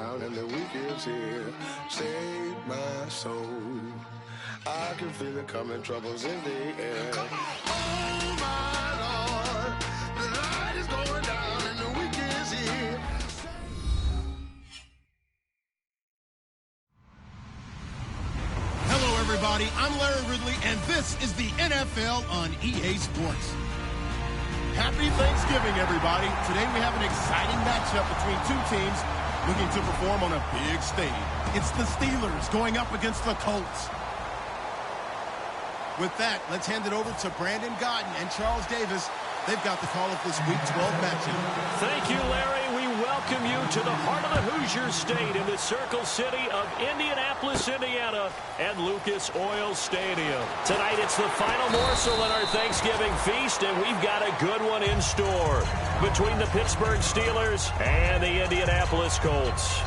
down and the weekend's here. Save my soul. I can feel it coming, troubles in the air. Oh my Lord, the light is going down and the weekend's here. Hello, everybody. I'm Larry Ridley, and this is the NFL on EA Sports. Happy Thanksgiving, everybody. Today we have an exciting matchup between two teams looking to perform on a big stage. It's the Steelers going up against the Colts. With that, let's hand it over to Brandon Godden and Charles Davis. They've got the call of this Week 12 matchup. Thank you, Larry. We welcome you to the heart of the Hoosier State in the Circle City of Indianapolis, Indiana, and Lucas Oil Stadium. Tonight, it's the final morsel in our Thanksgiving feast, and we've got a good one in store between the Pittsburgh Steelers and the Indianapolis Colts.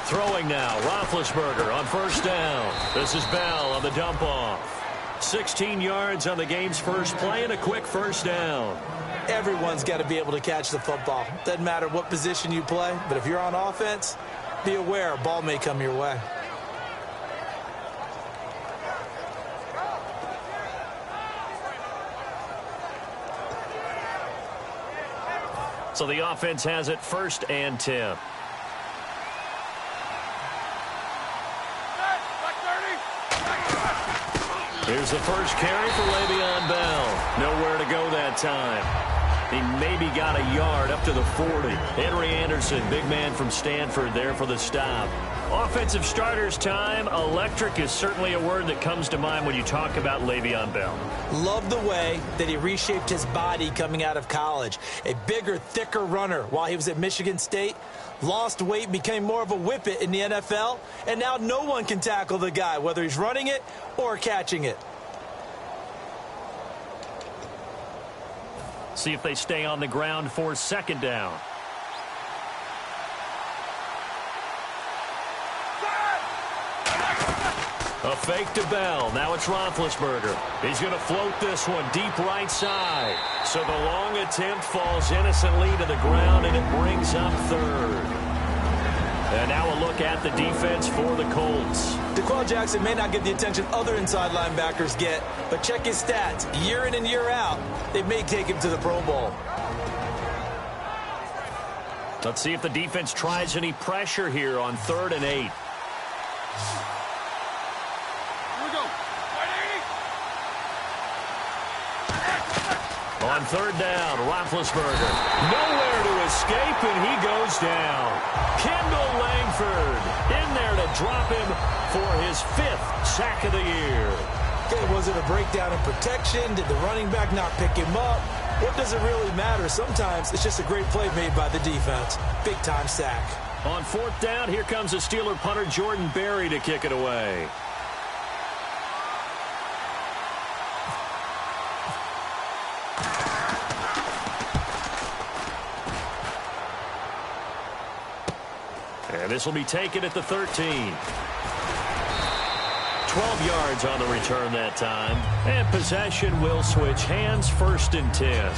Throwing now, Roethlisberger on first down. This is Bell on the dump off. 16 yards on the game's first play and a quick first down. Everyone's got to be able to catch the football. Doesn't matter what position you play, but if you're on offense, be aware a ball may come your way. So the offense has it first and 10. Here's the first carry for Le'Veon Bell. Nowhere to go that time. He maybe got a yard up to the 40. Henry Anderson, big man from Stanford, there for the stop. Offensive starters time. Electric is certainly a word that comes to mind when you talk about Le'Veon Bell. Love the way that he reshaped his body coming out of college. A bigger, thicker runner while he was at Michigan State. Lost weight, became more of a whippet in the NFL, and now no one can tackle the guy, whether he's running it or catching it. See if they stay on the ground for second down. A fake to Bell. Now it's Roethlisberger. He's going to float this one deep right side. So the long attempt falls innocently to the ground, and it brings up third. And now a look at the defense for the Colts. DeQuell Jackson may not get the attention other inside linebackers get, but check his stats. Year in and year out, they may take him to the Pro Bowl. Let's see if the defense tries any pressure here on 3rd and 8. On 3rd down, Roethlisberger. Nowhere to escape, and he goes down. Kendall Langford in there to drop him for his 5th sack of the year. Okay, was it a breakdown in protection? Did the running back not pick him up? What does it really matter? Sometimes it's just a great play made by the defense. Big-time sack. On 4th down, here comes the Steeler punter Jordan Berry to kick it away. And this will be taken at the 13. 12 yards on the return that time. And possession will switch hands, 1st and 10.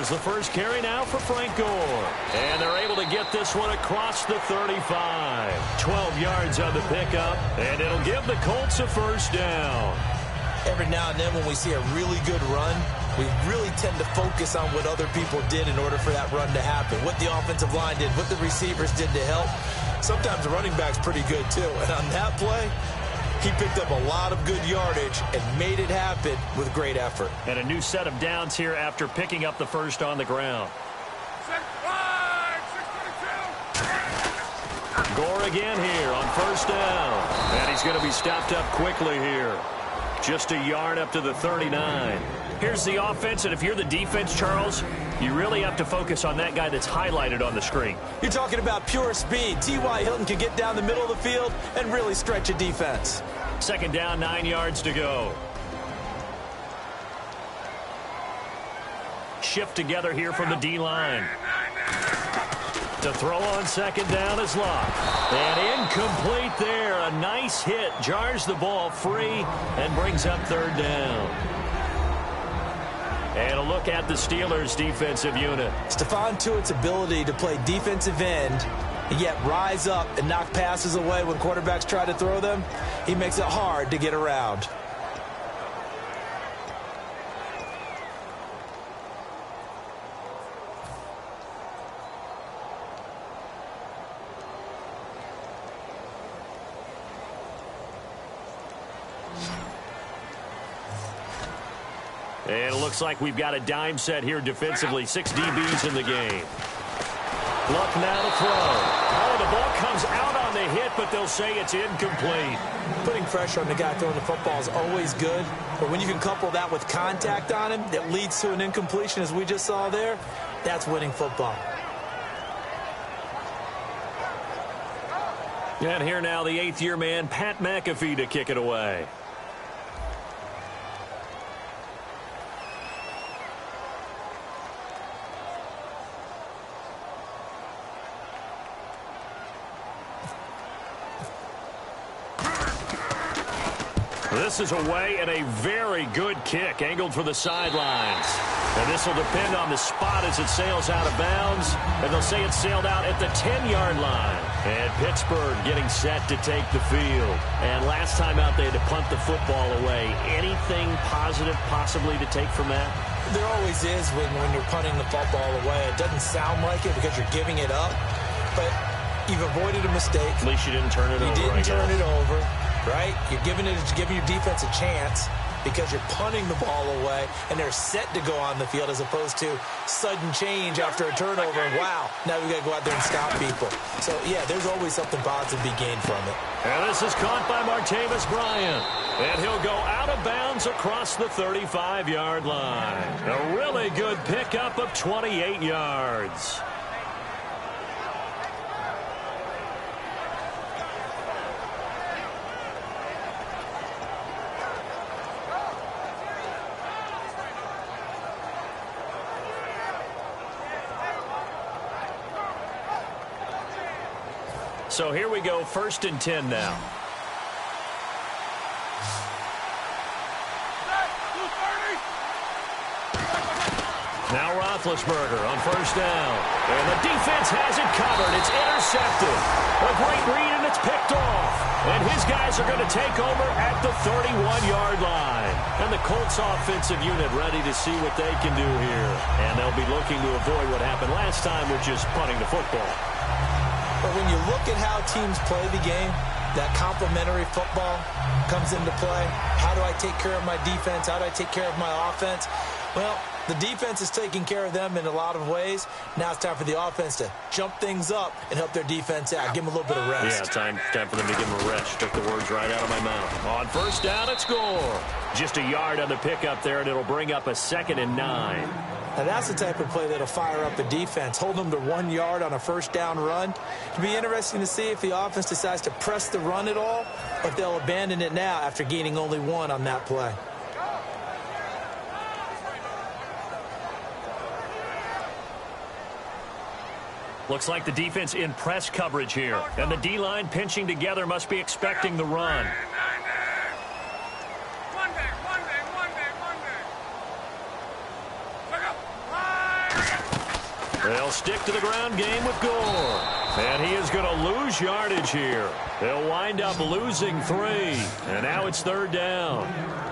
Here's the first carry now for Frank Gore. And they're able to get this one across the 35. 12 yards on the pickup, and it'll give the Colts a first down. Every now and then when we see a really good run, we really tend to focus on what other people did in order for that run to happen, what the offensive line did, what the receivers did to help. Sometimes the running back's pretty good, too. And on that play, he picked up a lot of good yardage and made it happen with great effort. And a new set of downs here after picking up the first on the ground. Gore again here on first down. And he's going to be stopped up quickly here. Just a yard up to the 39. Here's the offense, and if you're the defense, Charles, you really have to focus on that guy that's highlighted on the screen. You're talking about pure speed. T.Y. Hilton can get down the middle of the field and really stretch a defense. Second down, 9 yards to go. Shift together here from the D-line. To throw on second down is Locke. And incomplete there. A nice hit. Jars the ball free and brings up third down. And a look at the Steelers' defensive unit. Stephon Tuitt's ability to play defensive end and yet rise up and knock passes away when quarterbacks try to throw them, he makes it hard to get around. And it looks like we've got a dime set here defensively. 6 DBs in the game. Luck now to throw. Oh, the ball comes out on the hit, but they'll say it's incomplete. Putting pressure on the guy throwing the football is always good, but when you can couple that with contact on him that leads to an incompletion, as we just saw there, that's winning football. And here now the 8th-year man, Pat McAfee, to kick it away. This is away and a very good kick, angled for the sidelines. And this will depend on the spot as it sails out of bounds. And they'll say it sailed out at the 10-yard line. And Pittsburgh getting set to take the field. And last time out, they had to punt the football away. Anything positive possibly to take from that? There always is when you're punting the football away. It doesn't sound like it because you're giving it up. But you've avoided a mistake. At least you didn't turn it over. You didn't turn it over. Right? You're giving your defense a chance because you're punting the ball away, and they're set to go on the field as opposed to sudden change after a turnover. And wow, now we got to go out there and stop people. So, yeah, there's always something positive to be gained from it. And this is caught by Martavis Bryant. And he'll go out of bounds across the 35-yard line. A really good pickup of 28 yards. So here we go, 1st and 10 now. Now Roethlisberger on first down. And the defense has it covered. It's intercepted. A great read, and it's picked off. And his guys are going to take over at the 31-yard line. And the Colts offensive unit ready to see what they can do here. And they'll be looking to avoid what happened last time, which is punting the football. But when you look at how teams play the game, that complementary football comes into play. How do I take care of my defense? How do I take care of my offense? Well, the defense is taking care of them in a lot of ways. Now it's time for the offense to jump things up and help their defense out. Give them a little bit of rest. Yeah, time for them to give them a rest. Took the words right out of my mouth. On first down, it's Gore. Just a yard on the pickup there, and it'll bring up a 2nd and 9. Now, that's the type of play that'll fire up a defense. Hold them to 1 yard on a first down run. It'll be interesting to see if the offense decides to press the run at all, or if they'll abandon it now after gaining only 1 on that play. Looks like the defense in press coverage here. And the D-line pinching together must be expecting the run. They'll stick to the ground game with Gore. And he is going to lose yardage here. They'll wind up losing 3, and now it's 3rd down.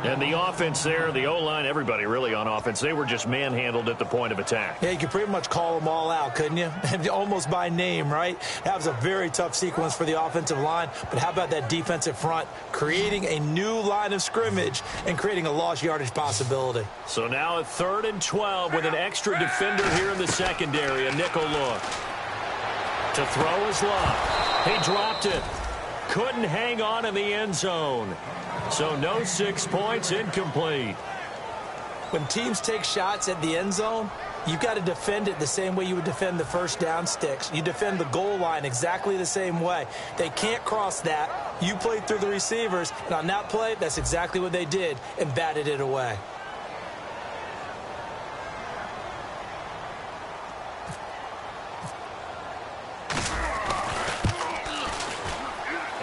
And the offense there, the O-line, everybody really on offense, they were just manhandled at the point of attack. Yeah, you could pretty much call them all out, couldn't you? Almost by name, right? That was a very tough sequence for the offensive line, but how about that defensive front creating a new line of scrimmage and creating a lost yardage possibility? So now a 3rd and 12 with an extra defender here in the secondary, a nickel look. To throw his luck. He dropped it. Couldn't hang on in the end zone. So no 6 points, incomplete. When teams take shots at the end zone, you've got to defend it the same way you would defend the first down sticks. You defend the goal line exactly the same way. They can't cross that. You played through the receivers, and on that play, that's exactly what they did and batted it away.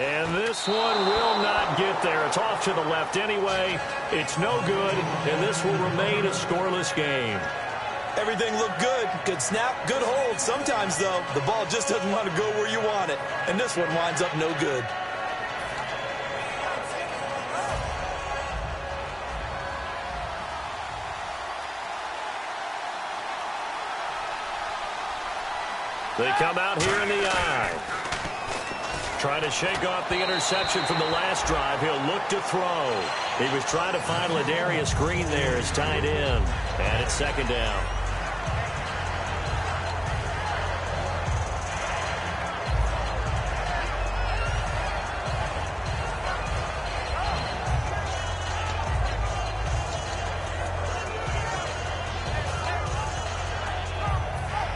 And this one will not get there. It's off to the left anyway. It's no good, and this will remain a scoreless game. Everything looked good. Good snap, good hold. Sometimes, though, the ball just doesn't want to go where you want it. And this one winds up no good. They come out here in the eye. Trying to shake off the interception from the last drive. He'll look to throw. He was trying to find Ladarius Green there as tight end. And it's 2nd down.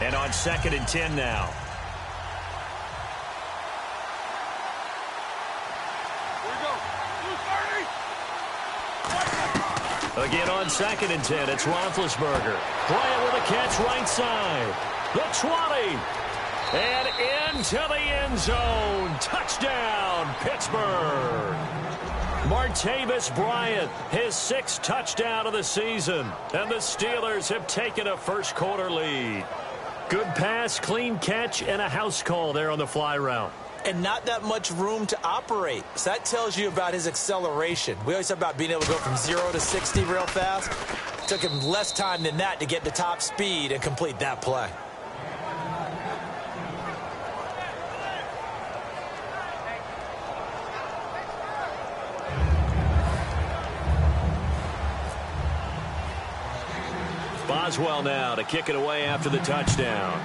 And on 2nd and 10 now. Again on 2nd and 10, it's Roethlisberger. Bryant with a catch right side. The 20. And into the end zone. Touchdown, Pittsburgh. Martavis Bryant, his 6th touchdown of the season. And the Steelers have taken a first-quarter lead. Good pass, clean catch, and a house call there on the fly route. And not that much room to operate. So that tells you about his acceleration. We always talk about being able to go from 0 to 60 real fast. It took him less time than that to get to top speed and complete that play. Boswell now to kick it away after the touchdown.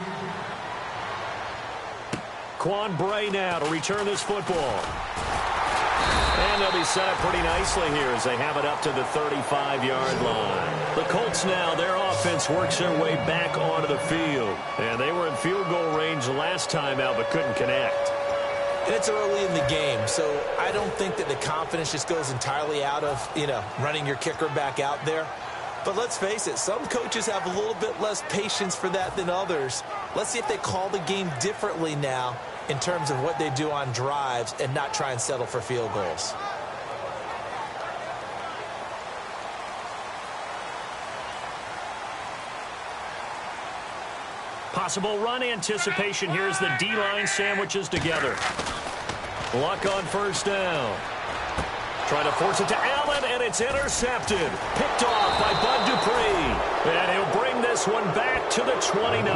Quan Bray now to return this football. And they'll be set up pretty nicely here as they have it up to the 35-yard line. The Colts now, their offense works their way back onto the field. And they were in field goal range last time out but couldn't connect. And it's early in the game, so I don't think that the confidence just goes entirely out of, running your kicker back out there. But let's face it, some coaches have a little bit less patience for that than others. Let's see if they call the game differently now in terms of what they do on drives and not try and settle for field goals. Possible run anticipation here as the D-line sandwiches together. Luck on 1st down. Trying to force it to Allen, and it's intercepted. Picked off by Bud Dupree. And he'll bring this one back to the 29.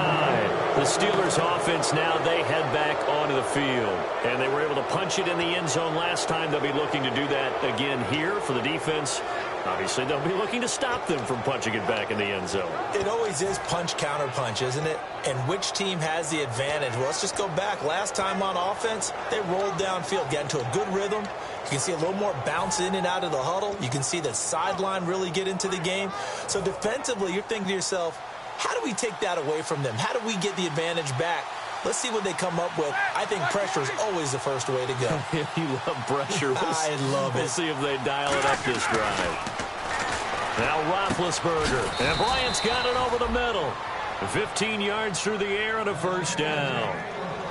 The Steelers offense now, they head back onto the field. And they were able to punch it in the end zone last time. They'll be looking to do that again here for the defense. Obviously, they'll be looking to stop them from punching it back in the end zone. It always is punch-counter-punch, isn't it? And which team has the advantage? Well, let's just go back. Last time on offense, they rolled downfield, got into a good rhythm. You can see a little more bounce in and out of the huddle. You can see the sideline really get into the game. So defensively, you're thinking to yourself, how do we take that away from them? How do we get the advantage back? Let's see what they come up with. I think pressure is always the first way to go. You love pressure. I love it. We'll see if they dial it up this drive. Now Roethlisberger. And Bryant's got it over the middle. 15 yards through the air and a 1st down.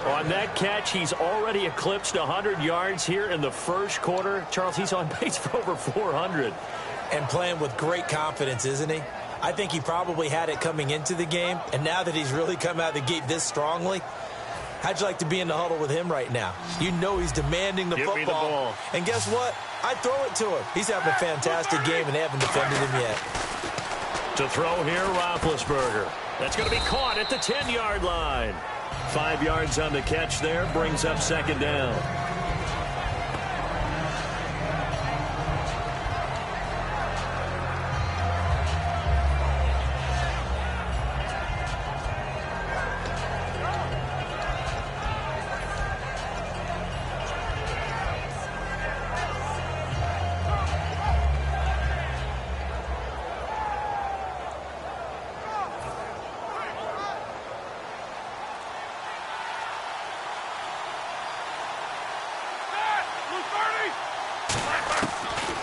On that catch, he's already eclipsed 100 yards here in the 1st quarter. Charles, he's on pace for over 400. And playing with great confidence, isn't he? I think he probably had it coming into the game. And now that he's really come out of the gate this strongly, How'd you like to be in the huddle with him right now? You know he's demanding the football. Me the ball. And guess what? I throw it to him. He's having a fantastic game, and they haven't defended him yet. To throw here, Roethlisberger. That's going to be caught at the 10-yard line. 5 yards on the catch there, brings up second down.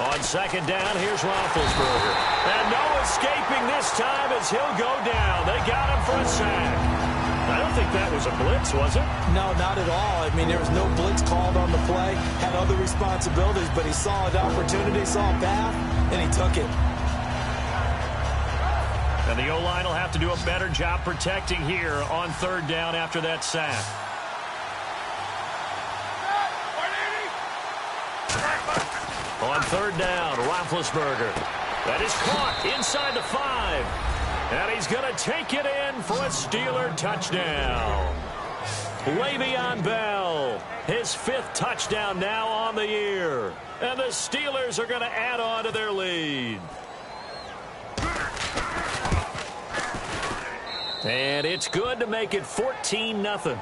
On second down, here's Roethlisberger. And no escaping this time as he'll go down. They got him for a sack. I don't think that was a blitz, was it? No, not at all. I mean, there was no blitz called on the play. Had other responsibilities, but he saw an opportunity, saw a path, and he took it. And the O-line will have to do a better job protecting here on third down after that sack. On third down, Roethlisberger. That is caught inside the 5. And he's going to take it in for a Steeler touchdown. Le'Veon Bell, his 5th touchdown now on the year. And the Steelers are going to add on to their lead. And it's good to make it 14-0.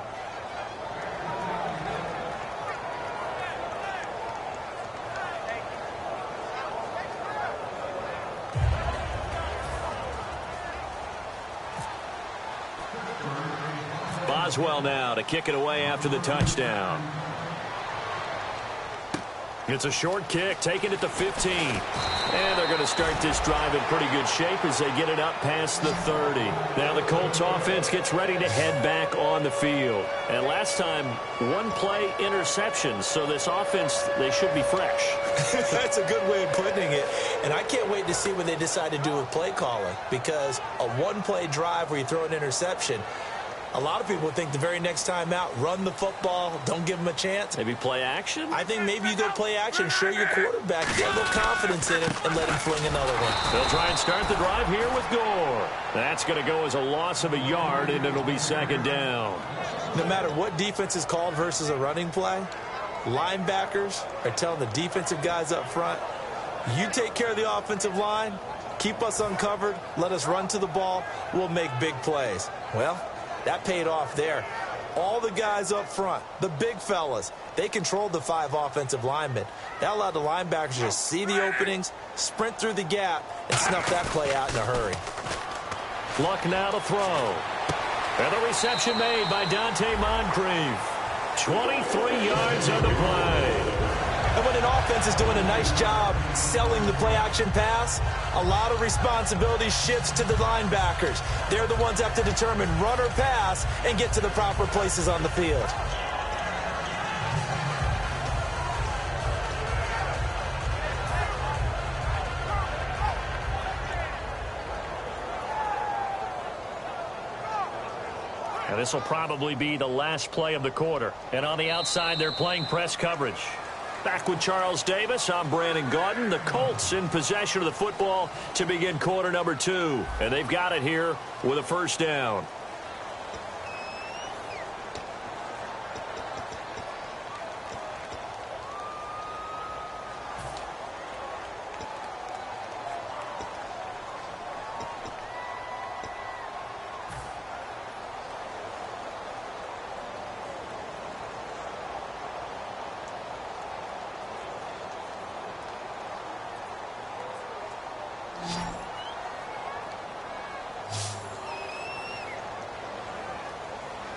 Boswell now to kick it away after the touchdown. It's a short kick, taken at the 15. And they're going to start this drive in pretty good shape as they get it up past the 30. Now the Colts offense gets ready to head back on the field. And last time, 1-play interception. So this offense, they should be fresh. That's a good way of putting it. And I can't wait to see what they decide to do with play calling. Because a 1-play drive where you throw an interception, a lot of people think the very next time out, run the football, don't give them a chance. Maybe play action? I think maybe you go play action, show your quarterback, get a little confidence in him, and let him fling another one. They'll try and start the drive here with Gore. That's going to go as a loss of a yard, and it'll be second down. No matter what defense is called versus a running play, linebackers are telling the defensive guys up front, you take care of the offensive line, keep us uncovered, let us run to the ball, we'll make big plays. Well, that paid off there. All the guys up front, the big fellas, they controlled the 5 offensive linemen. That allowed the linebackers to see the openings, sprint through the gap, and snuff that play out in a hurry. Luck now to throw. And the reception made by Dante Moncrief. 23 yards on the play. And when an offense is doing a nice job selling the play-action pass, a lot of responsibility shifts to the linebackers. They're the ones that have to determine run or pass and get to the proper places on the field. And this will probably be the last play of the quarter. And on the outside, they're playing press coverage. Back with Charles Davis, I'm Brandon Gaudin. The Colts in possession of the football to begin quarter number 2. And they've got it here with a first down.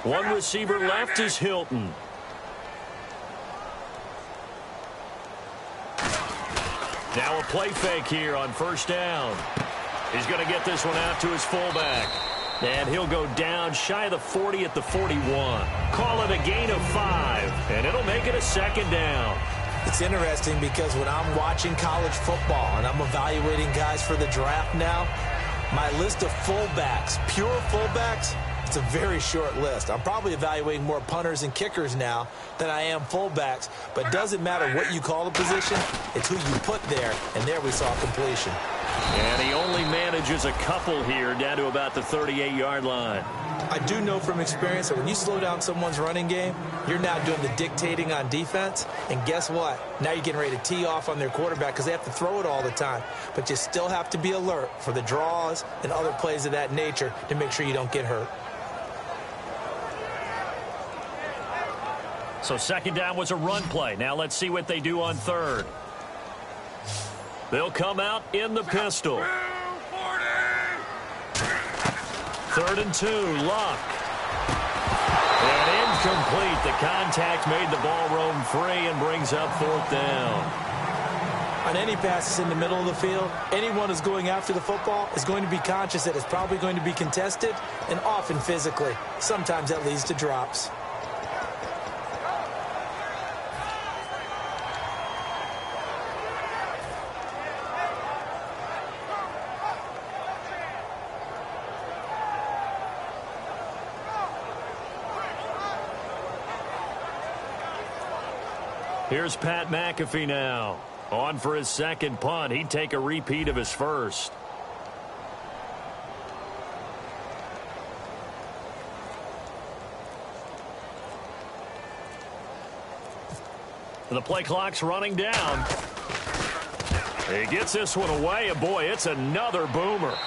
One receiver left is Hilton. Now a play fake here on first down. He's going to get this one out to his fullback. And he'll go down shy of the 40 at the 41. Call it a gain of 5, and it'll make it a second down. It's interesting because when I'm watching college football and I'm evaluating guys for the draft now, my list of fullbacks, pure fullbacks, It's a very short list. I'm probably evaluating more punters and kickers now than I am fullbacks, but it doesn't matter what you call the position, it's who you put there, and there we saw completion. And he only manages a couple here down to about the 38-yard line. I do know from experience that when you slow down someone's running game, you're now doing the dictating on defense, and guess what? Now you're getting ready to tee off on their quarterback because they have to throw it all the time, but you still have to be alert for the draws and other plays of that nature to make sure you don't get hurt. So second down was a run play. Now let's see what they do on third. They'll come out in the pistol. 3rd and 2, Luck. And incomplete. The contact made the ball roam free and brings up 4th down. On any passes in the middle of the field, anyone who's going after the football is going to be conscious that it's probably going to be contested and often physically. Sometimes that leads to drops. Here's Pat McAfee now. On for his second punt. He'd take a repeat of his first. The play clock's running down. He gets this one away, and boy, it's another boomer.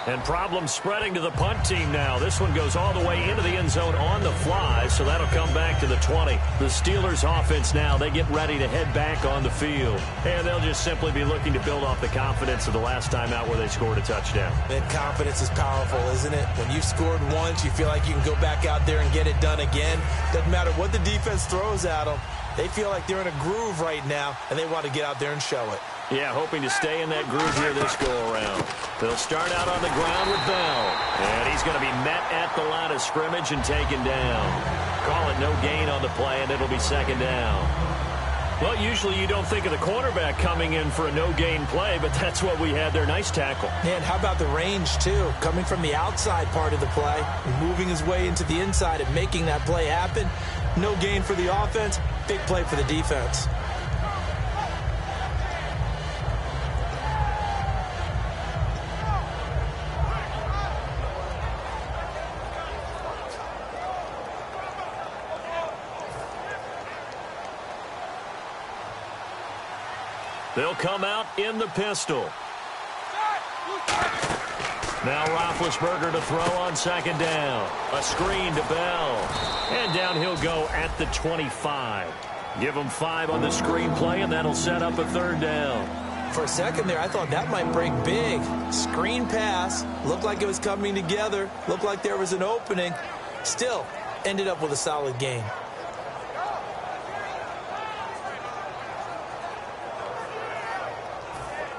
And problems spreading to the punt team now. This one goes all the way into the end zone on the fly, so that'll come back to the 20. The Steelers' offense now, they get ready to head back on the field. And they'll just simply be looking to build off the confidence of the last time out where they scored a touchdown. And confidence is powerful, isn't it? When you've scored once, you feel like you can go back out there and get it done again. Doesn't matter what the defense throws at them. They feel like they're in a groove right now, and they want to get out there and show it. Yeah, hoping to stay in that groove here this go-around. They'll start out on the ground with Bell. And he's going to be met at the line of scrimmage and taken down. Call it no gain on the play, and it'll be second down. Well, usually you don't think of the cornerback coming in for a no-gain play, but that's what we had there. Nice tackle. And how about the range, too? Coming from the outside part of the play, moving his way into the inside and making that play happen. No gain for the offense, big play for the defense. They'll come out in the pistol. Now Roethlisberger to throw on second down. A screen to Bell. And down he'll go at the 25. Give him 5 on the screen play, and that'll set up a 3rd down. For a second there, I thought that might break big. Screen pass. Looked like it was coming together. Looked like there was an opening. Still, ended up with a solid gain.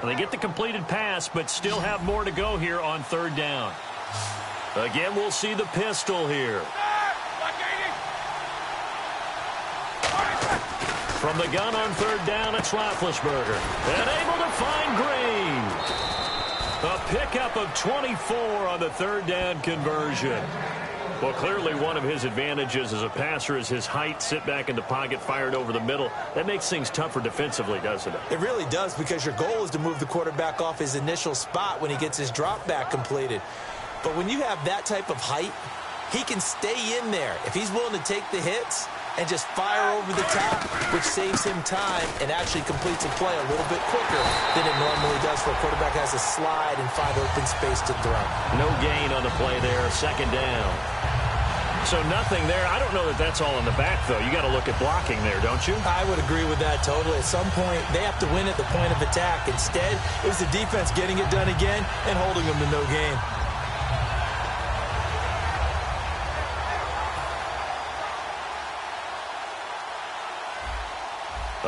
They get the completed pass, but still have more to go here on 3rd down. Again, we'll see the pistol here. From the gun on 3rd down, it's Roethlisberger. And able to find Green. A pickup of 24 on the 3rd down conversion. Well, clearly one of his advantages as a passer is his height, sit back in the pocket, fired over the middle. That makes things tougher defensively, doesn't it? It really does, because your goal is to move the quarterback off his initial spot when he gets his drop back completed. But when you have that type of height, he can stay in there. If he's willing to take the hits and just fire over the top, which saves him time and actually completes a play a little bit quicker than it normally does for a quarterback has to slide and find open space to throw. No gain on the play there, second down. So nothing there. I don't know that that's all in the back, though. You got to look at blocking there, don't you? I would agree with that totally. At some point, they have to win at the point of attack. Instead, it was the defense getting it done again and holding them to no gain.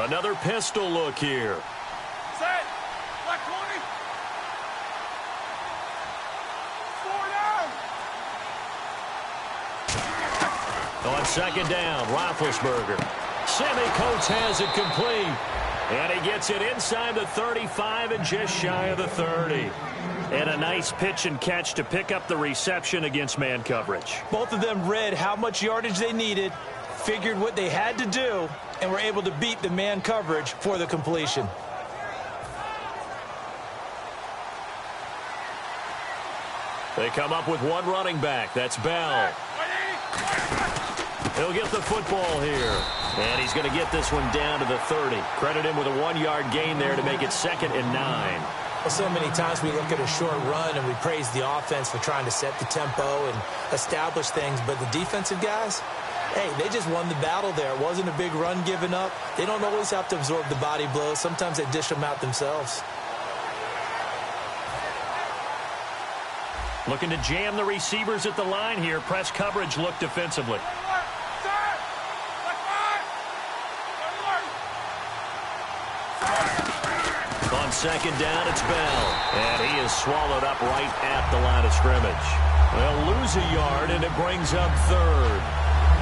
Another pistol look here. Set. Black 20. 4 down. On second down, Roethlisberger. Sammy Coates has it complete. And he gets it inside the 35 and just shy of the 30. And a nice pitch and catch to pick up the reception against man coverage. Both of them read how much yardage they needed, figured what they had to do, and were able to beat the man coverage for the completion. They come up with one running back. That's Bell. He'll get the football here. And he's going to get this one down to the 30. Credit him with a 1-yard gain there to make it 2nd and 9. Well, so many times we look at a short run and we praise the offense for trying to set the tempo and establish things. But the defensive guys, hey, they just won the battle there. It wasn't a big run given up. They don't always have to absorb the body blows. Sometimes they dish them out themselves. Looking to jam the receivers at the line here. Press coverage look defensively. On 2nd down, it's Bell. And he is swallowed up right at the line of scrimmage. They'll lose a yard, and it brings up 3rd.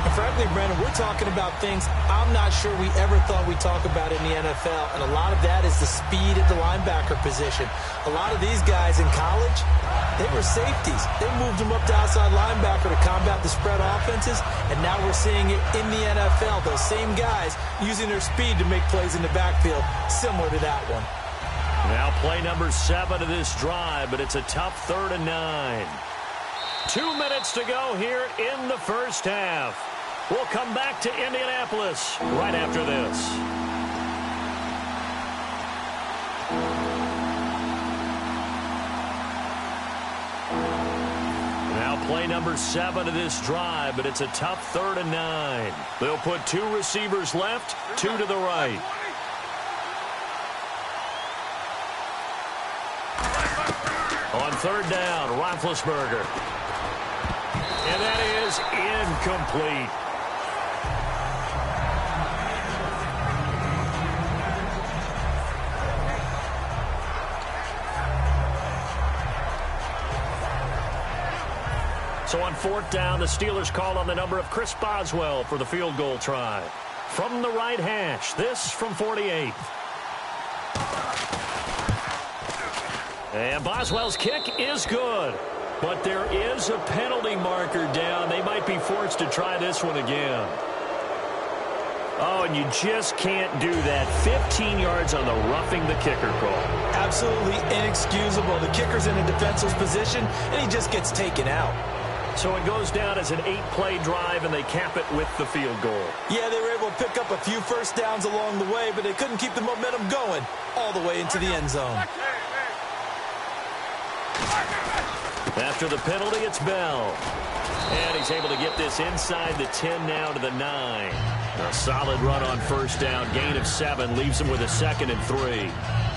And frankly, Brandon, we're talking about things I'm not sure we ever thought we'd talk about in the NFL. And a lot of that is the speed at the linebacker position. A lot of these guys in college, they were safeties. They moved them up to outside linebacker to combat the spread offenses. And now we're seeing it in the NFL. Those same guys using their speed to make plays in the backfield, similar to that one. Now play number 7 of this drive, but it's a tough 3rd and 9. 2 minutes to go here in the first half. We'll come back to Indianapolis right after this. Now play number 7 of this drive, but it's a tough 3rd and 9. They'll put 2 receivers left, 2 to the right. On 3rd down, Roethlisberger. And that is incomplete. So on 4th down, the Steelers call on the number of Chris Boswell for the field goal try. From the right hash, this from 48. And Boswell's kick is good. But there is a penalty marker down. They might be forced to try this one again. Oh, and you just can't do that. 15 yards on the roughing the kicker call. Absolutely inexcusable. The kicker's in a defensive position, and he just gets taken out. So it goes down as an 8-play drive, and they cap it with the field goal. Yeah, they were able to pick up a few first downs along the way, but they couldn't keep the momentum going all the way into the end zone. After the penalty, it's Bell. And he's able to get this inside the 10 now to the 9. A solid run on 1st down. Gain of 7 leaves him with a 2nd and 3.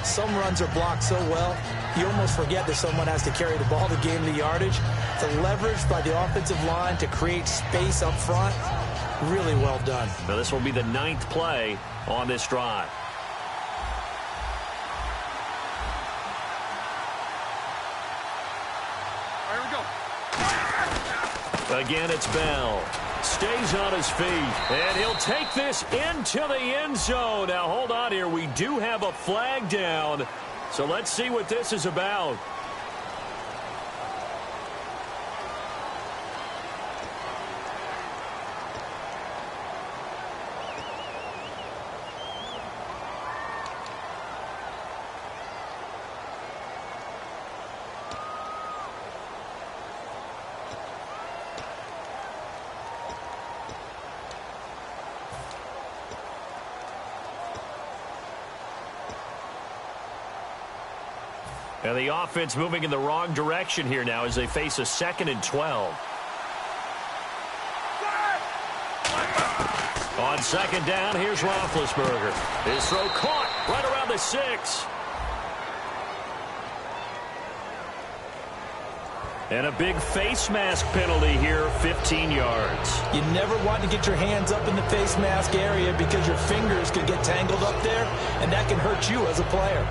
Some runs are blocked so well, you almost forget that someone has to carry the ball to gain the yardage. The leverage by the offensive line to create space up front, really well done. Now this will be the 9th play on this drive. Again, it's Bell. Stays on his feet. And he'll take this into the end zone. Now, hold on here. We do have a flag down. So let's see what this is about. And the offense moving in the wrong direction here now as they face a 2nd and 12. On 2nd down, here's Roethlisberger. His throw caught right around the 6. And a big face mask penalty here, 15 yards. You never want to get your hands up in the face mask area because your fingers could get tangled up there, and that can hurt you as a player.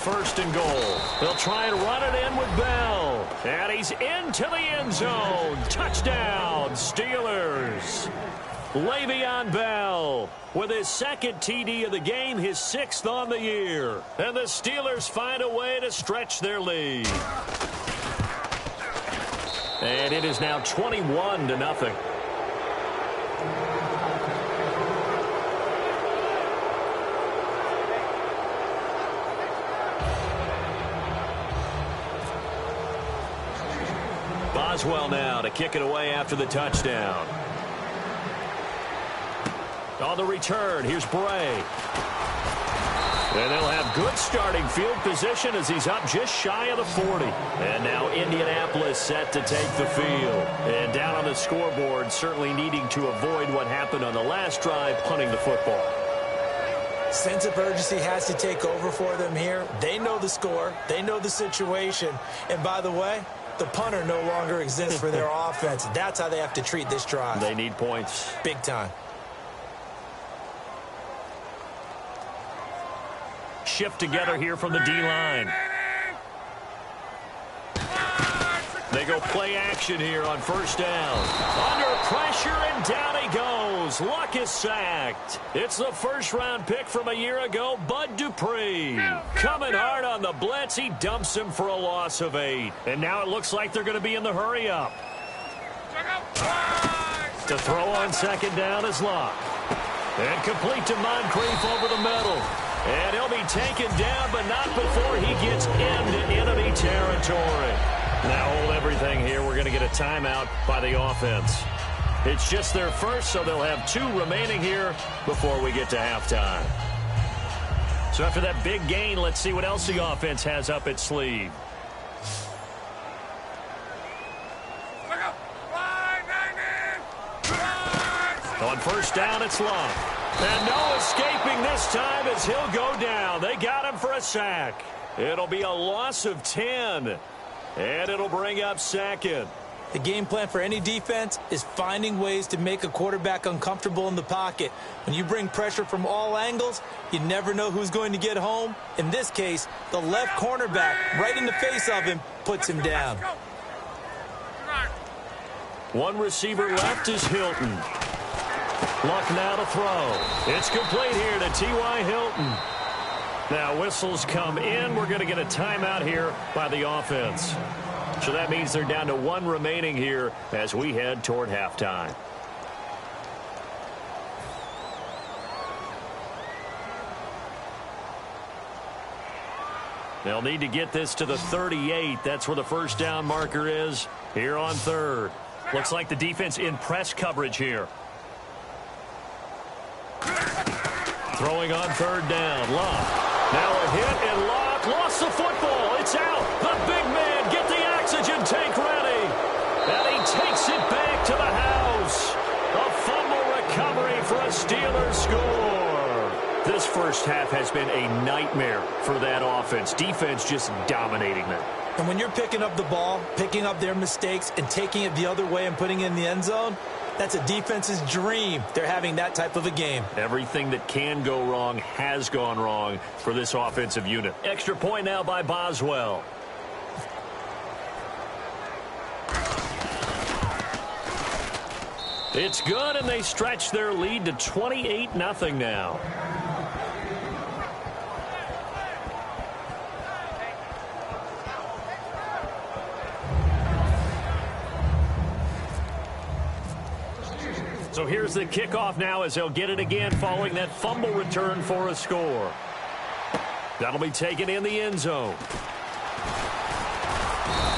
first and goal. They'll try and run it in with Bell. And he's into the end zone. Touchdown, Steelers. Le'Veon Bell with his second TD of the game, his 6th on the year. And the Steelers find a way to stretch their lead. And it is now 21-0. Boswell now to kick it away after the touchdown. On the return, here's Bray. And they'll have good starting field position as he's up just shy of the 40. And now Indianapolis set to take the field. And down on the scoreboard, certainly needing to avoid what happened on the last drive, punting the football. Sense of urgency has to take over for them here. They know the score. They know the situation. And by the way, the punter no longer exists for their offense. That's how they have to treat this drive. They need points. Big time. Shift together here from the D-line. They go play action here on first down. Under pressure, and down he goes. Luck is sacked. It's the first-round pick from a year ago, Bud Dupree. Coming hard on the blitz, he dumps him for a loss of 8. And now it looks like they're going to be in the hurry-up. To throw on second down is Luck. And complete to Moncrief over the middle. And he'll be taken down, but not before he gets into enemy territory. Now hold everything here. We're going to get a timeout by the offense. It's just their first, so they'll have 2 remaining here before we get to halftime. So after that big gain, let's see what else the offense has up its sleeve. On first down, it's Luck. And no escaping this time as he'll go down. They got him for a sack. It'll be a loss of 10. And it'll bring up second. The game plan for any defense is finding ways to make a quarterback uncomfortable in the pocket. When you bring pressure from all angles, you never know who's going to get home. In this case, the left cornerback, right in the face of him, puts him down. One receiver left is Hilton. Luck now to throw. It's complete here to T.Y. Hilton. Now whistles come in. We're going to get a timeout here by the offense. So that means they're down to 1 remaining here as we head toward halftime. They'll need to get this to the 38. That's where the first down marker is here on third. Looks like the defense in press coverage here. Throwing on third down. Luck. Now a hit, and Luck lost the football. It's out. The big man, get the oxygen tank ready. And he takes it back to the house. A fumble recovery for a Steelers score. This first half has been a nightmare for that offense. Defense just dominating them. And when you're picking up the ball, picking up their mistakes, and taking it the other way and putting it in the end zone, that's a defense's dream. They're having that type of a game. Everything that can go wrong has gone wrong for this offensive unit. Extra point now by Boswell. It's good, and they stretch their lead to 28-0 now. So here's the kickoff now as they'll get it again following that fumble return for a score. That'll be taken in the end zone.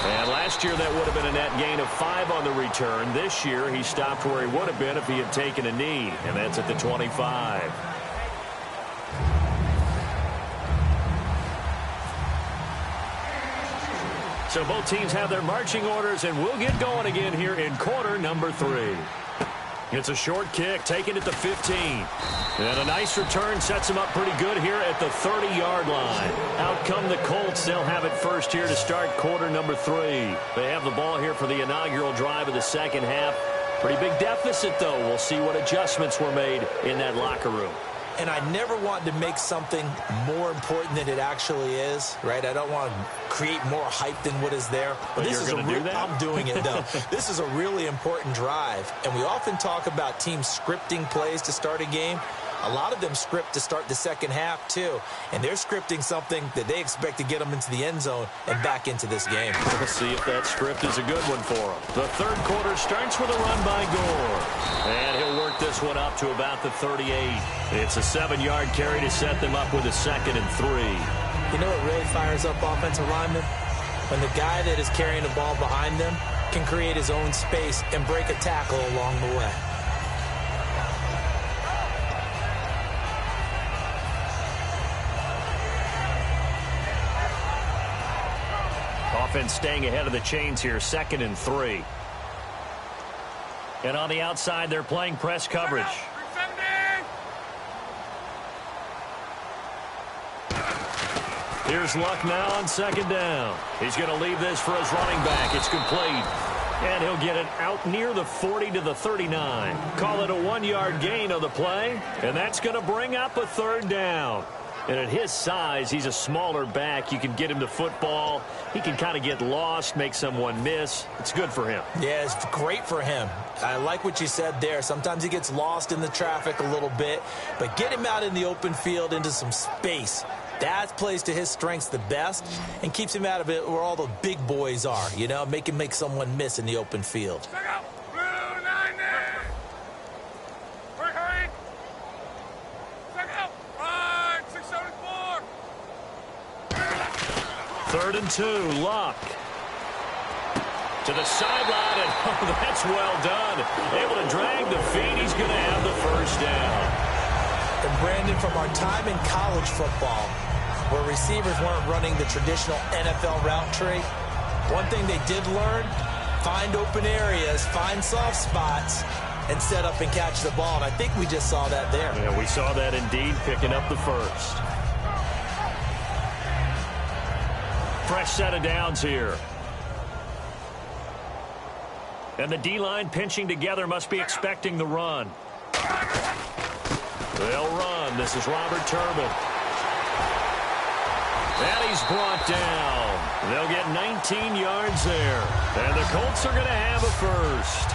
And last year that would have been a net gain of 5 on the return. This year he stopped where he would have been if he had taken a knee, and that's at the 25. So both teams have their marching orders, and we'll get going again here in quarter number 3. It's a short kick, taken at the 15. And a nice return sets them up pretty good here at the 30-yard line. Out come the Colts. They'll have it first here to start quarter number 3. They have the ball here for the inaugural drive of the second half. Pretty big deficit, though. We'll see what adjustments were made in that locker room. and I never want to make something more important than it actually is, right? I don't want to create more hype than what is there. But this is I'm doing it, though. This is a really important drive, and we often talk about teams scripting plays to start a game. A lot of them script to start the second half, too. And they're scripting something that they expect to get them into the end zone and back into this game. We'll see if that script is a good one for them. The third quarter starts with a run by Gore. And he'll work this one up to about the 38. It's a 7-yard carry to set them up with a 2nd and 3. You know what really fires up offensive linemen? When the guy that is carrying the ball behind them can create his own space and break a tackle along the way. Offense staying ahead of the chains here, 2nd and 3. And on the outside, they're playing press coverage. Here's Luck now on 2nd down. He's going to leave this for his running back. It's complete. And he'll get it out near the 40 to the 39. Call it a 1-yard gain on the play. And that's going to bring up a 3rd down. And at his size, he's a smaller back. You can get him to football. He can kind of get lost, make someone miss. It's good for him. Yeah, it's great for him. I like what you said there. Sometimes he gets lost in the traffic a little bit. But get him out in the open field into some space. That plays to his strengths the best and keeps him out of it where all the big boys are. You know, make him make someone miss in the open field. Check out. Blue 90. Hurry. Check out. Right, 674. 3rd and 2, Luck. To the sideline, and oh, that's well done. Able to drag the feet. He's going to have the 1st down. And Brandon, from our time in college football, where receivers weren't running the traditional NFL route tree, one thing they did learn, find open areas, find soft spots, and set up and catch the ball. And I think we just saw that there. Yeah, we saw that indeed, picking up the 1st. Fresh set of downs here. And the D-line pinching together must be expecting the run. They'll run. This is Robert Turbin. And he's brought down. They'll get 19 yards there. And the Colts are going to have a 1st.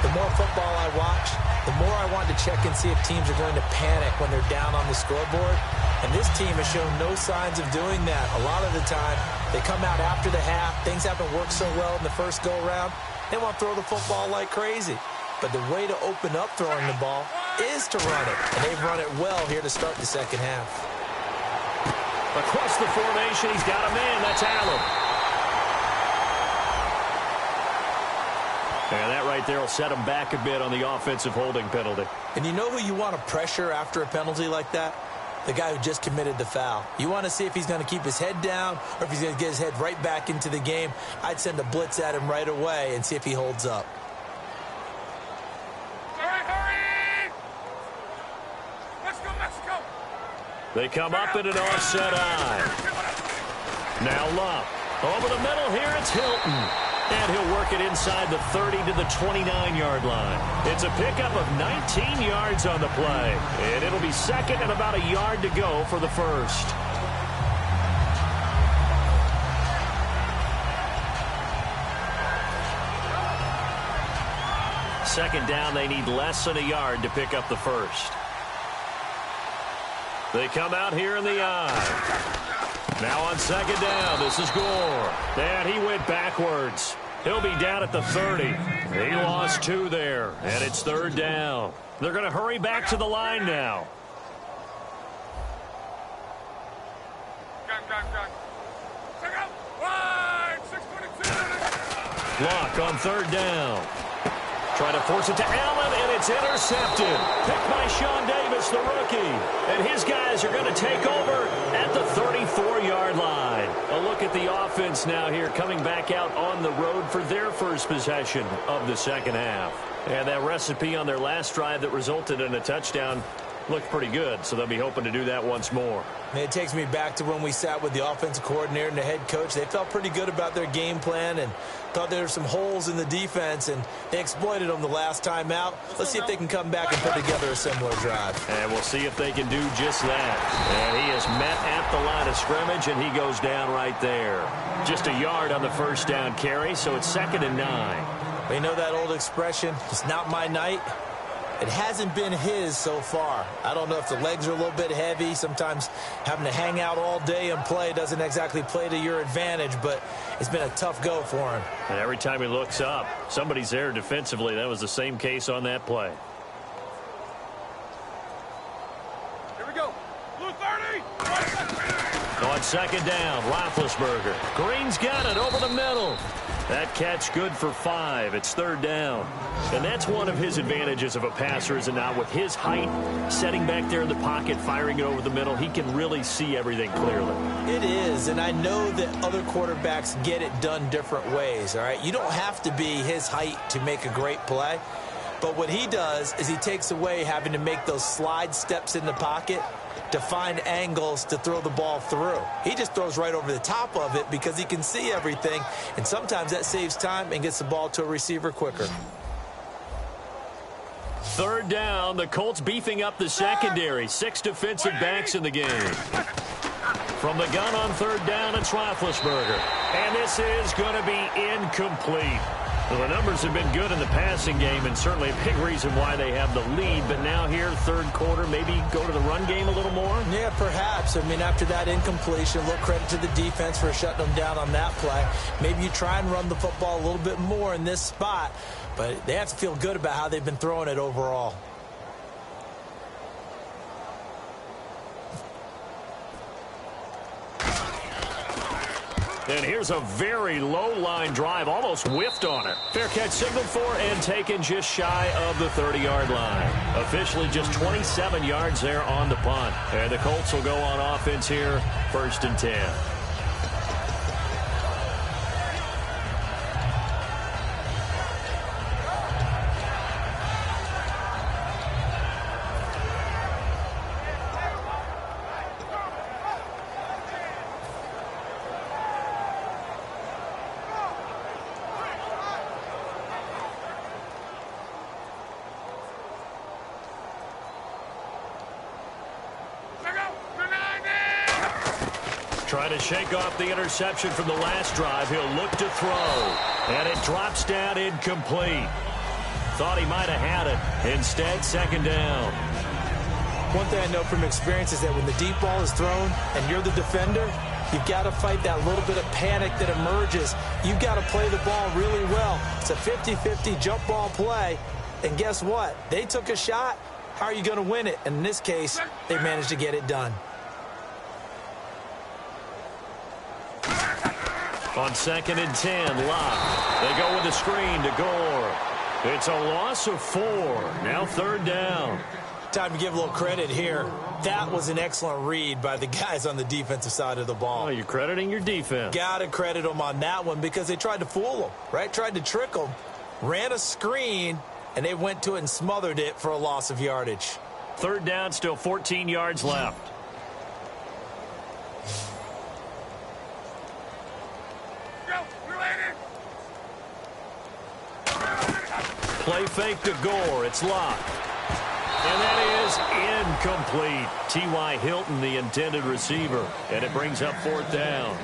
The more football I watch, the more I want to check and see if teams are going to panic when they're down on the scoreboard. And this team has shown no signs of doing that. A lot of the time, they come out after the half. Things haven't worked so well in the first go-around. They want to throw the football like crazy. But the way to open up throwing the ball is to run it. And they've run it well here to start the second half. Across the formation, he's got a man. That's Allen. And that right there will set him back a bit on the offensive holding penalty. And you know who you want to pressure after a penalty like that? The guy who just committed the foul. You want to see if he's going to keep his head down or if he's going to get his head right back into the game. I'd send a blitz at him right away and see if he holds up. Hurry! Let's go, Mexico! They come up in an offset eye. Now Luck. Over the middle here, it's Hilton. And he'll work it inside the 30 to the 29-yard line. It's a pickup of 19 yards on the play. And it'll be 2nd and about a yard to go for the 1st. Second down, they need less than a yard to pick up the 1st. They come out here in the eye. Now on 2nd down, this is Gore. And he went backwards. He'll be down at the 30. He lost 2 there, and it's 3rd down. They're going to hurry back to the line now. Gun. Check out. Right, 622. Luck on 3rd down. Trying to force it to Allen, and it's intercepted. Picked by Sean Davis, the rookie. And his guys are going to take over at the 34-yard line. A look at the offense now here, coming back out on the road for their first possession of the second half. And that recipe on their last drive that resulted in a touchdown looked pretty good, so they'll be hoping to do that once more. It takes me back to when we sat with the offensive coordinator and the head coach. They felt pretty good about their game plan and thought there were some holes in the defense, and they exploited them the last time out. Let's see if they can come back and put together a similar drive. And we'll see if they can do just that. And he is met at the line of scrimmage, and he goes down right there. Just a yard on the first down carry, so it's 2nd and 9. You know that old expression, it's not my night? It hasn't been his so far. I don't know if the legs are a little bit heavy. Sometimes having to hang out all day and play doesn't exactly play to your advantage, but it's been a tough go for him. And every time he looks up, somebody's there defensively. That was the same case on that play. Here we go. Blue 30. On 2nd down, Roethlisberger. Green's got it over the middle. That catch good for 5. It's 3rd down. And that's one of his advantages of a passer, is not with his height, setting back there in the pocket, firing it over the middle. He can really see everything clearly. It is, and I know that other quarterbacks get it done different ways, all right? You don't have to be his height to make a great play. But what he does is he takes away having to make those slide steps in the pocket to find angles to throw the ball through. He just throws right over the top of it because he can see everything, and sometimes that saves time and gets the ball to a receiver quicker. 3rd down, the Colts beefing up the secondary. 6 defensive backs in the game. From the gun on 3rd down, it's Roethlisberger. And this is going to be incomplete. Well, the numbers have been good in the passing game, and certainly a big reason why they have the lead. But now here, 3rd quarter, maybe go to the run game a little more? Yeah, perhaps. I mean, after that incompletion, a little credit to the defense for shutting them down on that play. Maybe you try and run the football a little bit more in this spot, but they have to feel good about how they've been throwing it overall. And here's a very low line drive, almost whiffed on it. Fair catch signaled for and taken just shy of the 30-yard line. Officially just 27 yards there on the punt. And the Colts will go on offense here, 1st and 10. Trying to shake off the interception from the last drive. He'll look to throw. And it drops down incomplete. Thought he might have had it. Instead, 2nd down. One thing I know from experience is that when the deep ball is thrown and you're the defender, you've got to fight that little bit of panic that emerges. You've got to play the ball really well. It's a 50-50 jump ball play. And guess what? They took a shot. How are you going to win it? And in this case, they managed to get it done. On 2nd and 10, Locke. They go with a screen to Gore. It's a loss of 4. Now 3rd down. Time to give a little credit here. That was an excellent read by the guys on the defensive side of the ball. Oh, you're crediting your defense. Got to credit them on that one because they tried to fool them, right? Tried to trick them. Ran a screen, and they went to it and smothered it for a loss of yardage. 3rd down, still 14 yards left. Play fake to Gore. It's Locke. And that is incomplete. T.Y. Hilton, the intended receiver. And it brings up 4th down.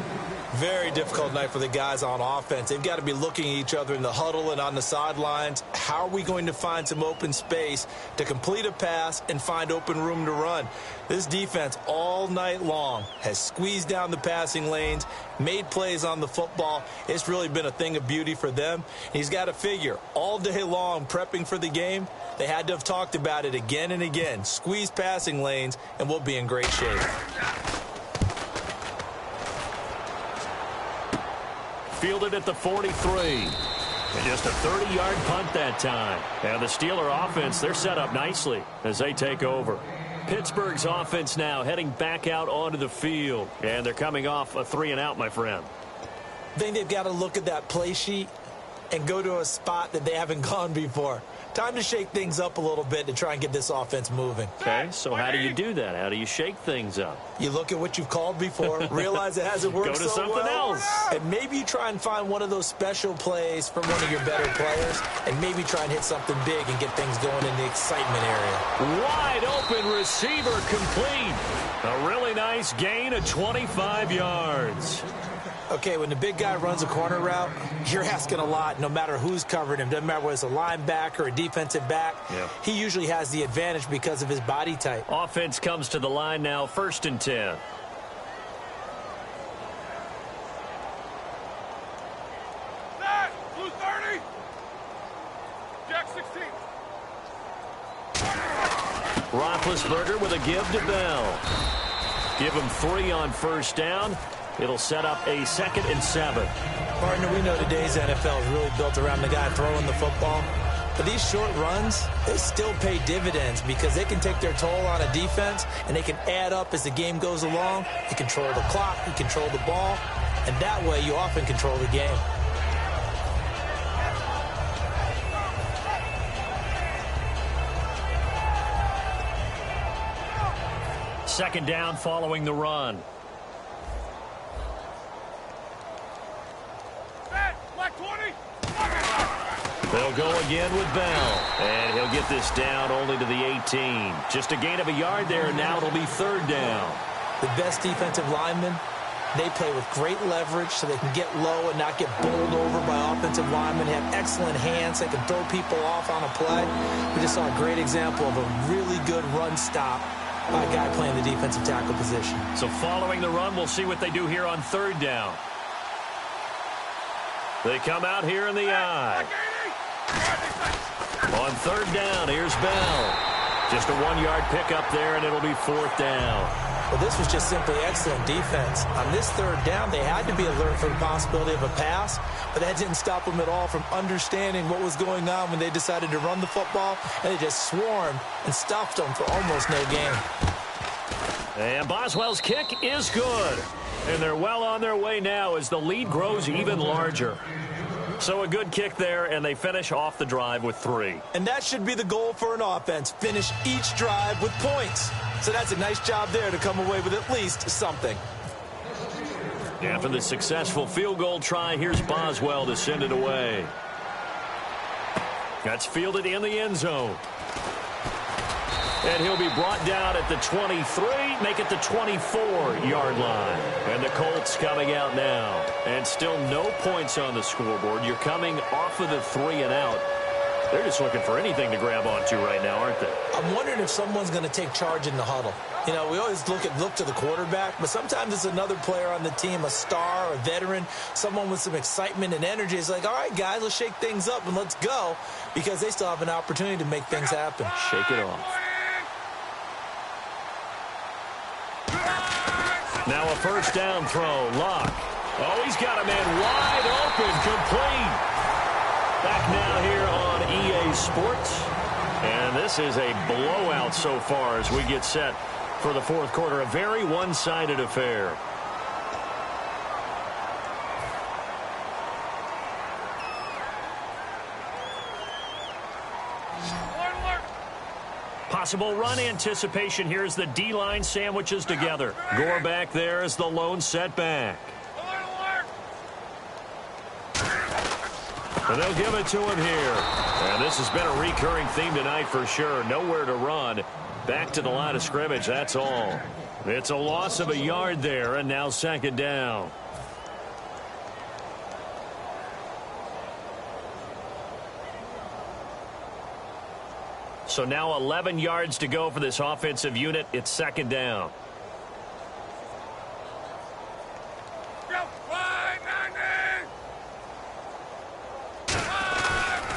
Very difficult night for the guys on offense. They've got to be looking at each other in the huddle and on the sidelines. How are we going to find some open space to complete a pass and find open room to run? This defense all night long has squeezed down the passing lanes, made plays on the football. It's really been a thing of beauty for them. He's got to figure all day long prepping for the game. They had to have talked about it again and again. Squeeze passing lanes, and we'll be in great shape. Fielded at the 43. And just a 30-yard punt that time. And the Steeler offense, they're set up nicely as they take over. Pittsburgh's offense now heading back out onto the field. And they're coming off a 3-and-out, my friend. I think they've got to look at that play sheet and go to a spot that they haven't gone before. Time to shake things up a little bit to try and get this offense moving. Okay, so how do you do that? How do you shake things up? You look at what you've called before, realize it hasn't worked so well. Go to something else. And maybe you try and find one of those special plays from one of your better players, and maybe try and hit something big and get things going in the excitement area. Wide open receiver complete. A really nice gain of 25 yards. Okay, when the big guy runs a corner route, you're asking a lot no matter who's covering him. Doesn't matter whether it's a linebacker or a defensive back. Yeah. He usually has the advantage because of his body type. Offense comes to the line now, 1st and 10. Blue 30. Jack 16. Roethlisberger with a give to Bell. Give him 3 on 1st down. It'll set up a 2nd and 7. Partner, we know today's NFL is really built around the guy throwing the football. But these short runs, they still pay dividends because they can take their toll on a defense, and they can add up as the game goes along. You control the clock, you control the ball, and that way you often control the game. Second down following the run. They'll go again with Bell, and he'll get this down only to the 18. Just a gain of a yard there, and now it'll be 3rd down. The best defensive linemen, they play with great leverage so they can get low and not get bowled over by offensive linemen. They have excellent hands. They can throw people off on a play. We just saw a great example of a really good run stop by a guy playing the defensive tackle position. So following the run, we'll see what they do here on 3rd down. They come out here in the eye. On 3rd down, here's Bell. Just a 1-yard pickup there, and it'll be 4th down. Well, this was just simply excellent defense. On this 3rd down, they had to be alert for the possibility of a pass, but that didn't stop them at all from understanding what was going on when they decided to run the football, and they just swarmed and stuffed them for almost no gain. And Boswell's kick is good. And they're well on their way now as the lead grows even larger. So a good kick there, and they finish off the drive with 3. And that should be the goal for an offense. Finish each drive with points. So that's a nice job there to come away with at least something. After the successful field goal try, here's Boswell to send it away. That's fielded in the end zone. And he'll be brought down at the 23, make it the 24-yard line. And the Colts coming out now. And still no points on the scoreboard. You're coming off of the 3 and out. They're just looking for anything to grab onto right now, aren't they? I'm wondering if someone's going to take charge in the huddle. You know, we always look to the quarterback, but sometimes it's another player on the team, a star, a veteran, someone with some excitement and energy. It's like, all right, guys, let's shake things up and let's go, because they still have an opportunity to make things happen. Shake it off. Now a 1st down throw. Luck. Oh, he's got a man wide open, complete. Back now here on EA Sports. And this is a blowout so far as we get set for the 4th quarter. A very one-sided affair. Possible run anticipation here as the D-line sandwiches together. Gore back there as the lone setback. And they'll give it to him here. And this has been a recurring theme tonight for sure. Nowhere to run. Back to the line of scrimmage, that's all. It's a loss of a yard there, and now 2nd down. So now 11 yards to go for this offensive unit. It's 2nd down.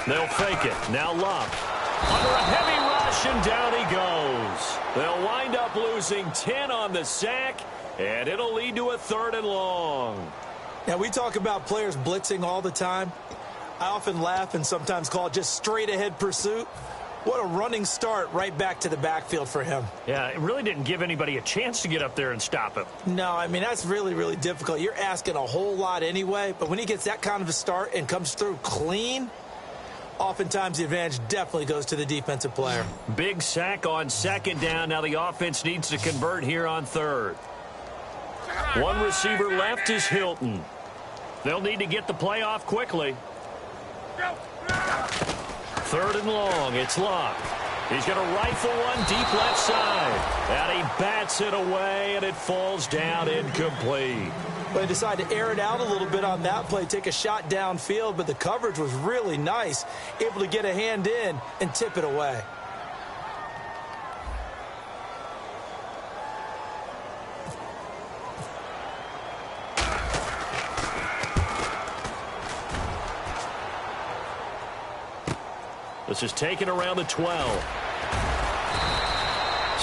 They'll fake it. Now Luck. Under a heavy rush, and down he goes. They'll wind up losing 10 on the sack, and it'll lead to a 3rd and long. Now, we talk about players blitzing all the time. I often laugh and sometimes call it just straight-ahead pursuit. What a running start right back to the backfield for him. Yeah, it really didn't give anybody a chance to get up there and stop him. No, I mean, that's really, really difficult. You're asking a whole lot anyway, but when he gets that kind of a start and comes through clean, oftentimes the advantage definitely goes to the defensive player. Big sack on second down. Now the offense needs to convert here on third. One receiver left is Hilton. They'll need to get the play off quickly. Third and long. It's Luck. He's going to rifle one deep left side. And he bats it away, and it falls down incomplete. They decided to air it out a little bit on that play, take a shot downfield, but the coverage was really nice, able to get a hand in and tip it away. This is taken around the 12.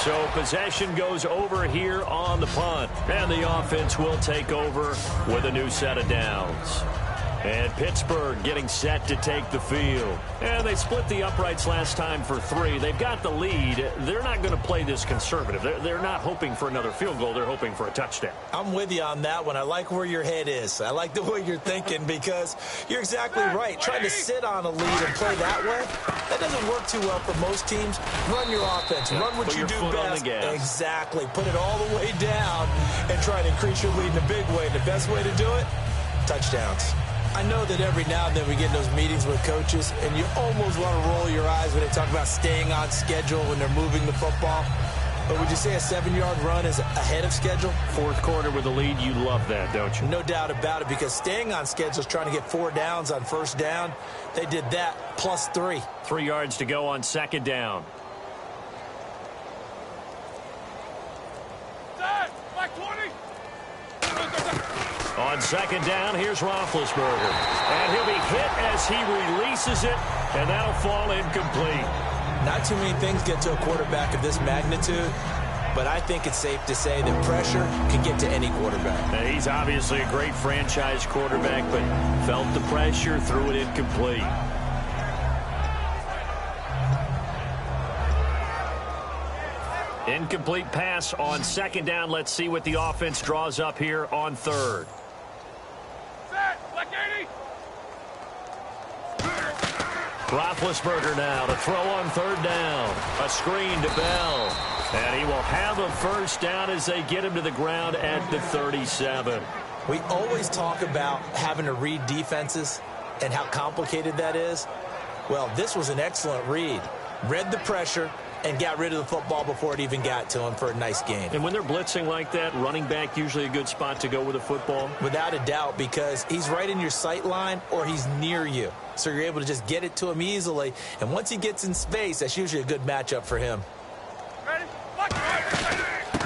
So possession goes over here on the punt. And the offense will take over with a new set of downs. And Pittsburgh getting set to take the field. And they split the uprights last time for 3. They've got the lead. They're not going to play this conservative. They're not hoping for another field goal. They're hoping for a touchdown. I'm with you on that one. I like where your head is. I like the way you're thinking because you're exactly right. Trying to sit on a lead and play that way, that doesn't work too well for most teams. Run your offense. Run what you do best. Exactly. Put it all the way down and try to increase your lead in a big way. The best way to do it, touchdowns. I know that every now and then we get in those meetings with coaches, and you almost want to roll your eyes when they talk about staying on schedule when they're moving the football. But would you say a 7-yard run is ahead of schedule? Fourth quarter with the lead, you love that, don't you? No doubt about it, because staying on schedule is trying to get 4 downs on first down. They did that plus 3. 3 yards to go on second down. On second down, here's Roethlisberger. And he'll be hit as he releases it, and that'll fall incomplete. Not too many things get to a quarterback of this magnitude, but I think it's safe to say that pressure can get to any quarterback. Now, he's obviously a great franchise quarterback, but felt the pressure, threw it incomplete. Incomplete pass on second down. Let's see what the offense draws up here on third. Roethlisberger now to throw on third down. A screen to Bell. And he will have a first down as they get him to the ground at the 37. We always talk about having to read defenses and how complicated that is. Well, this was an excellent read. Read the pressure and got rid of the football before it even got to him for a nice gain. And when they're blitzing like that, running back usually a good spot to go with the football? Without a doubt, because he's right in your sight line or he's near you. So you're able to just get it to him easily. And once he gets in space, that's usually a good matchup for him.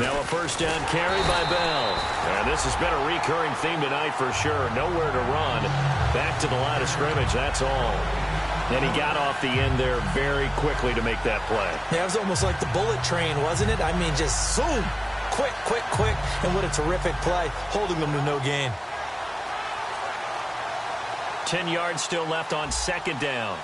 Now a first down carry by Bell. And this has been a recurring theme tonight for sure. Nowhere to run. Back to the line of scrimmage, that's all. And he got off the end there very quickly to make that play. Yeah, it was almost like the bullet train, wasn't it? I mean, just zoom. Quick, quick, quick. And what a terrific play, holding them to no gain. 10 yards still left on second down.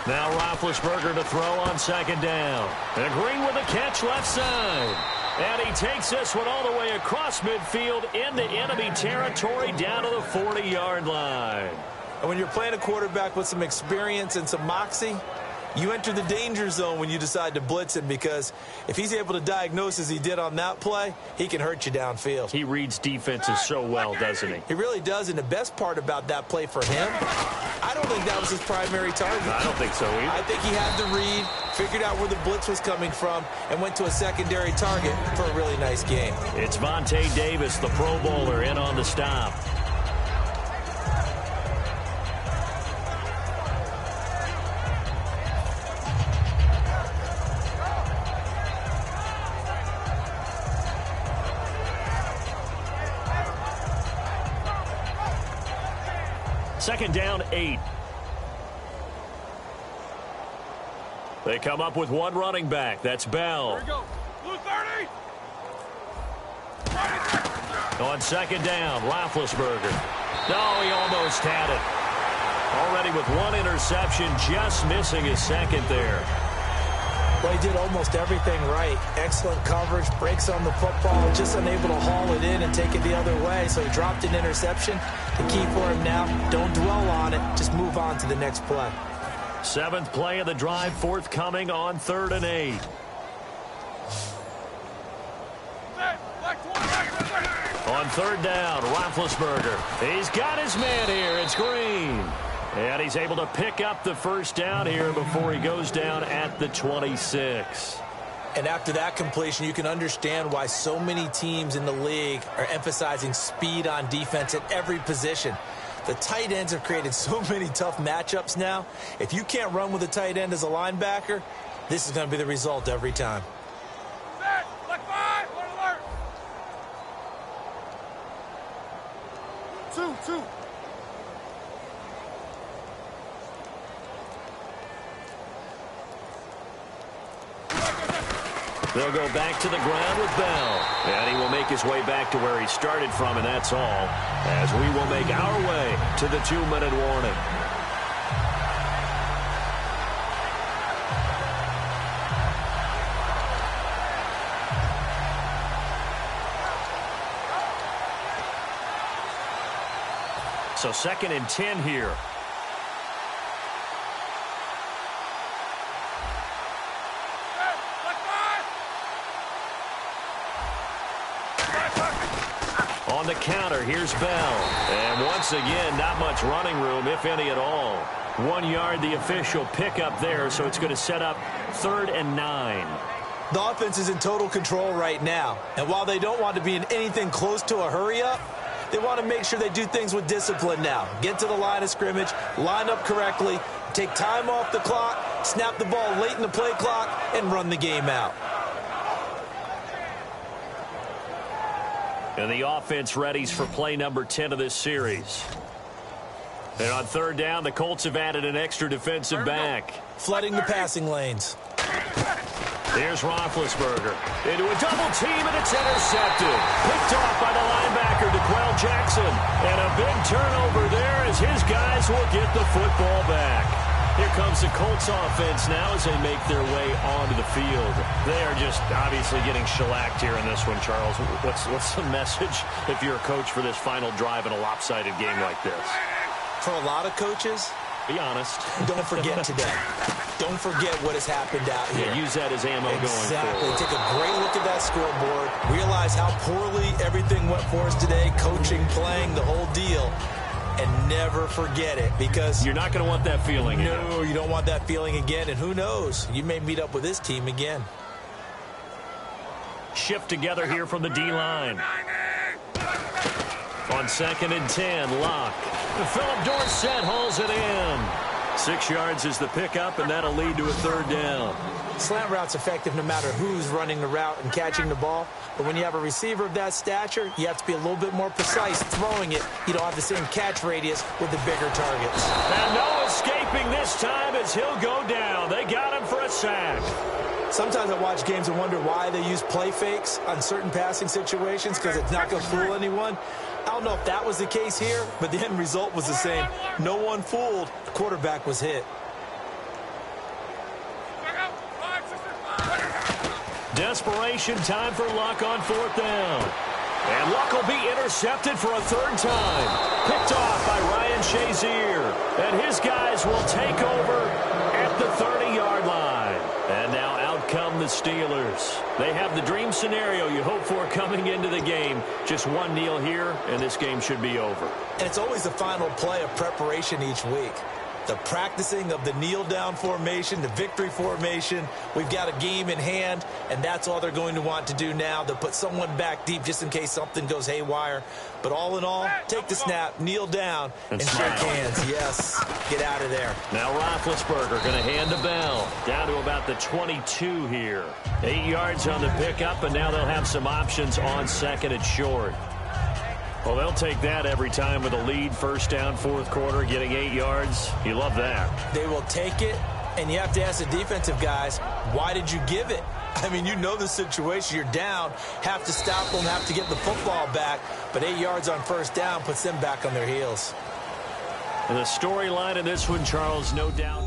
Now Roethlisberger to throw on second down. And Green with a catch left side. And he takes this one all the way across midfield into enemy territory down to the 40-yard line. And when you're playing a quarterback with some experience and some moxie, you enter the danger zone when you decide to blitz him, because if he's able to diagnose as he did on that play, he can hurt you downfield. He reads defenses so well, doesn't he? He really does, and the best part about that play for him, I don't think that was his primary target. I don't think so either. I think he had the read, figured out where the blitz was coming from, and went to a secondary target for a really nice game. It's Vontae Davis, the Pro Bowler, in on the stop. Second down, 8. They come up with one running back. That's Bell. Here we go. Blue 30. On second down, Roethlisberger. No, he almost had it. Already with one interception, just missing his second there. Well, he did almost everything right. Excellent coverage, breaks on the football, just unable to haul it in and take it the other way. So he dropped an interception. The key for him now, don't dwell on it. Just move on to the next play. 7th play of the drive forthcoming on 3rd and 8. On 3rd down, Roethlisberger. He's got his man here. It's Green. And he's able to pick up the first down here before he goes down at the 26. And after that completion, you can understand why so many teams in the league are emphasizing speed on defense at every position. The tight ends have created so many tough matchups now. If you can't run with a tight end as a linebacker, this is going to be the result every time. Two. They'll go back to the ground with Bell. And he will make his way back to where he started from, and that's all, as we will make our way to the 2-minute warning. So 2nd and 10 here. On the counter, here's Bell. And once again, not much running room, if any at all. 1 yard, the official pickup there, so it's going to set up 3rd and 9. The offense is in total control right now. And while they don't want to be in anything close to a hurry-up, they want to make sure they do things with discipline now. Get to the line of scrimmage, line up correctly, take time off the clock, snap the ball late in the play clock, and run the game out. And the offense readies for play number 10 of this series. And on 3rd down, the Colts have added an extra defensive back. Flooding the passing lanes. Here's Roethlisberger into a double team, and it's intercepted. Picked off by the linebacker, DeQuell Jackson. And a big turnover there as his guys will get the football back. Here comes the Colts offense now as they make their way onto the field. They are just obviously getting shellacked here in this one, Charles. What's the message if you're a coach for this final drive in a lopsided game like this? For a lot of coaches, be honest. Don't forget today. Don't forget what has happened out here. Yeah, use that as ammo going forward. Exactly. Take a great look at that scoreboard. Realize how poorly everything went for us today. Coaching, playing, the whole deal. And never forget it, because you're not going to want that feeling again. No, you don't want that feeling again. And who knows? You may meet up with this team again. Shift together here from the D-line. On 2nd and 10, Locke. Philip Dorsett hauls it in. 6 yards is the pickup, and that'll lead to a 3rd down. Slant route's effective no matter who's running the route and catching the ball. But when you have a receiver of that stature, you have to be a little bit more precise throwing it. You don't have the same catch radius with the bigger targets. And no escaping this time as he'll go down. They got him for a sack. Sometimes I watch games and wonder why they use play fakes on certain passing situations, because it's not going to fool anyone. I don't know if that was the case here, but the end result was the same. No one fooled. The quarterback was hit. Desperation time for Luck on 4th down. And Luck will be intercepted for a 3rd time. Picked off by Ryan Shazier. And his guys will take over at the 30-yard line. And now out come the Steelers. They have the dream scenario you hope for coming into the game. Just one kneel here, and this game should be over. And it's always the final play of preparation each week. The practicing of the kneel-down formation, the victory formation. We've got a game in hand, and that's all they're going to want to do now. They'll put someone back deep just in case something goes haywire. But all in all, take the snap, kneel down, and shake hands. Yes, get out of there. Now Roethlisberger going to hand to Bell. Down to about the 22 here. 8 yards on the pickup, and now they'll have some options on 2nd and short. Well, they'll take that every time with a lead. 1st down, 4th quarter, getting 8 yards. You love that. They will take it, and you have to ask the defensive guys, why did you give it? I mean, you know the situation. You're down, have to stop them, have to get the football back, but 8 yards on first down puts them back on their heels. And the storyline in this one, Charles, no doubt.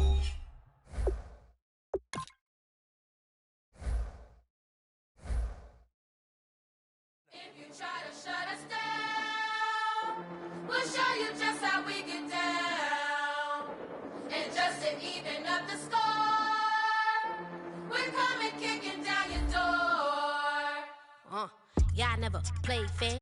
If you try to shut us down, we'll show you just how we get down. And just to even up the score, we're coming kicking down your door. Y'all never played fair.